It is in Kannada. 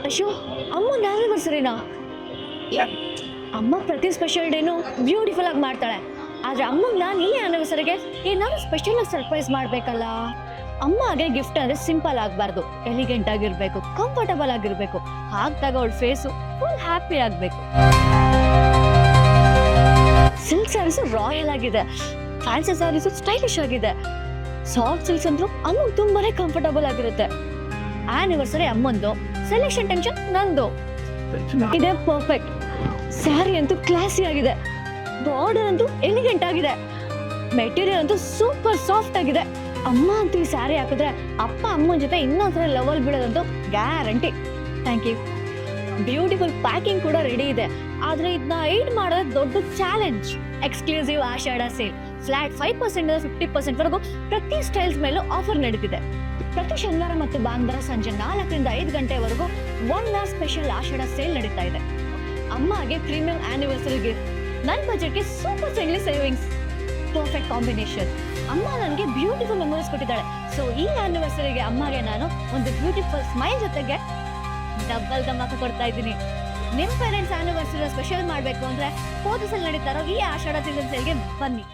ಅಶೋ, ಅಮ್ಮನ ಆನಿವರ್ಸರಿನಾ? ಅಮ್ಮ ಪ್ರತಿ ಸ್ಪೆಷಲ್ ಡೇನು ಬ್ಯೂಟಿಫುಲ್ ಆಗಿ ಮಾಡ್ತಾಳೆ. ಆದ್ರೆ ಅಮ್ಮಂಗೆ ನಾನು ಈ ಆನಿವರ್ಸರಿಗೆ ಏನಾದ್ರು ಸ್ಪೆಷಲ್ ಆಗಿ ಸರ್ಪ್ರೈಸ್ ಮಾಡ್ಬೇಕಲ್ಲ. ಅಮ್ಮಗೆ ಗಿಫ್ಟ್ ಅಂದ್ರೆ ಸಿಂಪಲ್ ಆಗಬಾರ್ದು, ಎಲಿಗೆಂಟ್ ಆಗಿರ್ಬೇಕು, ಕಂಫರ್ಟಬಲ್ ಆಗಿರ್ಬೇಕು. ಹಾಕ್ದಾಗ ಅವಳ ಫೇಸು ಫುಲ್ ಹ್ಯಾಪಿ ಆಗ್ಬೇಕು. ಸಿಲ್ಕ್ ಸ್ಯಾರೀಸು ರಾಯಲ್ ಆಗಿದೆ, ಫ್ಯಾನ್ಸಿ ಸ್ಯಾರೀಸು ಸ್ಟೈಲಿಶ್ ಆಗಿದೆ. ಸಾಫ್ಟ್ ಸಿಲ್ಕ್ಸ್ ಅಂದ್ರೂ ಅಮ್ಮಂಗೆ ತುಂಬಾನೇ ಕಂಫರ್ಟಬಲ್ ಆಗಿರುತ್ತೆ. ಆನಿವರ್ಸರಿ ಅಮ್ಮಂದು, ಸೆಲೆಕ್ಷನ್ ಟೆನ್ಷನ್ ನಂದು. ಇದೇ ಪರ್ಫೆಕ್ಟ್. ಸ್ಯಾರಿ ಅಂತೂ ಕ್ಲಾಸಿ ಆಗಿದೆ, ಬಾರ್ಡರ್ ಅಂತೂ ಎಲಿಗೆಂಟ್ ಆಗಿದೆ, ಮೆಟೀರಿಯಲ್ ಅಂತೂ ಸೂಪರ್ ಸಾಫ್ಟ್ ಆಗಿದೆ. ಅಮ್ಮ ಅಂತ ಈ ಸ್ಯಾರಿ ಹಾಕಿದ್ರೆ ಅಪ್ಪ ಅಮ್ಮನ ಜೊತೆ ಇನ್ನೊಂದ್ಸಲ ಲೆವೆಲ್ ಬೀಳೋದಂತೂ guarantee. Thank you. Beautiful packing ಕೂಡ ರೆಡಿ ಇದೆ. ಆದ್ರೆ ಇದನ್ನ ಐಡ್ ಮಾಡೋದು ದೊಡ್ಡ challenge. Exclusive Ashadha sale, flat 5% 50% ವರೆಗೂ ಪ್ರತಿ ಸ್ಟೈಲ್ಸ್ ಮೇಲೂ ಆಫರ್ ನಡೀತಿದೆ. ಪ್ರತಿ ಶನಿವಾರ ಮತ್ತು ಭಾನುವಾರ ಸಂಜೆ 4ರಿಂದ 5 ಗಂಟೆವರೆಗೂ 1 ಅವರ್ ಸ್ಪೆಷಲ್ ಆಷಾಢ ಸೇಲ್ ನಡೀತಾ ಇದೆ. ಅಮ್ಮಗೆ ಪ್ರೀಮಿಯಂ ಆನಿವರ್ಸರಿ ಗಿಫ್ಟ್, ನನ್ನ ಬಜೆಟ್ಗೆ super friendly savings. Perfect combination. ಅಮ್ಮ ನನಗೆ ಬ್ಯೂಟಿಫುಲ್ ಮೆಮೊರೀಸ್ ಕೊಟ್ಟಿದ್ದಾಳೆ. ಸೊ ಈ ಆನಿವರ್ಸರಿಗೆ ಅಮ್ಮಗೆ ನಾನು ಒಂದು ಬ್ಯೂಟಿಫುಲ್ ಸ್ಮೈಲ್ ಜೊತೆಗೆ ಡಬಲ್ ಗಮಕ ಕೊಡ್ತಾ ಇದ್ದೀನಿ. ನಿಮ್ ಪೇರೆಂಟ್ಸ್ ಆನಿವರ್ಸರಿ ಸ್ಪೆಷಲ್ ಮಾಡಬೇಕು ಅಂದ್ರೆ 4 ನಡೀತಾರೋ ಈ ಆಷಾಢ ಸೀಸನ್ ಸೇಲ್ಗೆ ಬನ್ನಿ.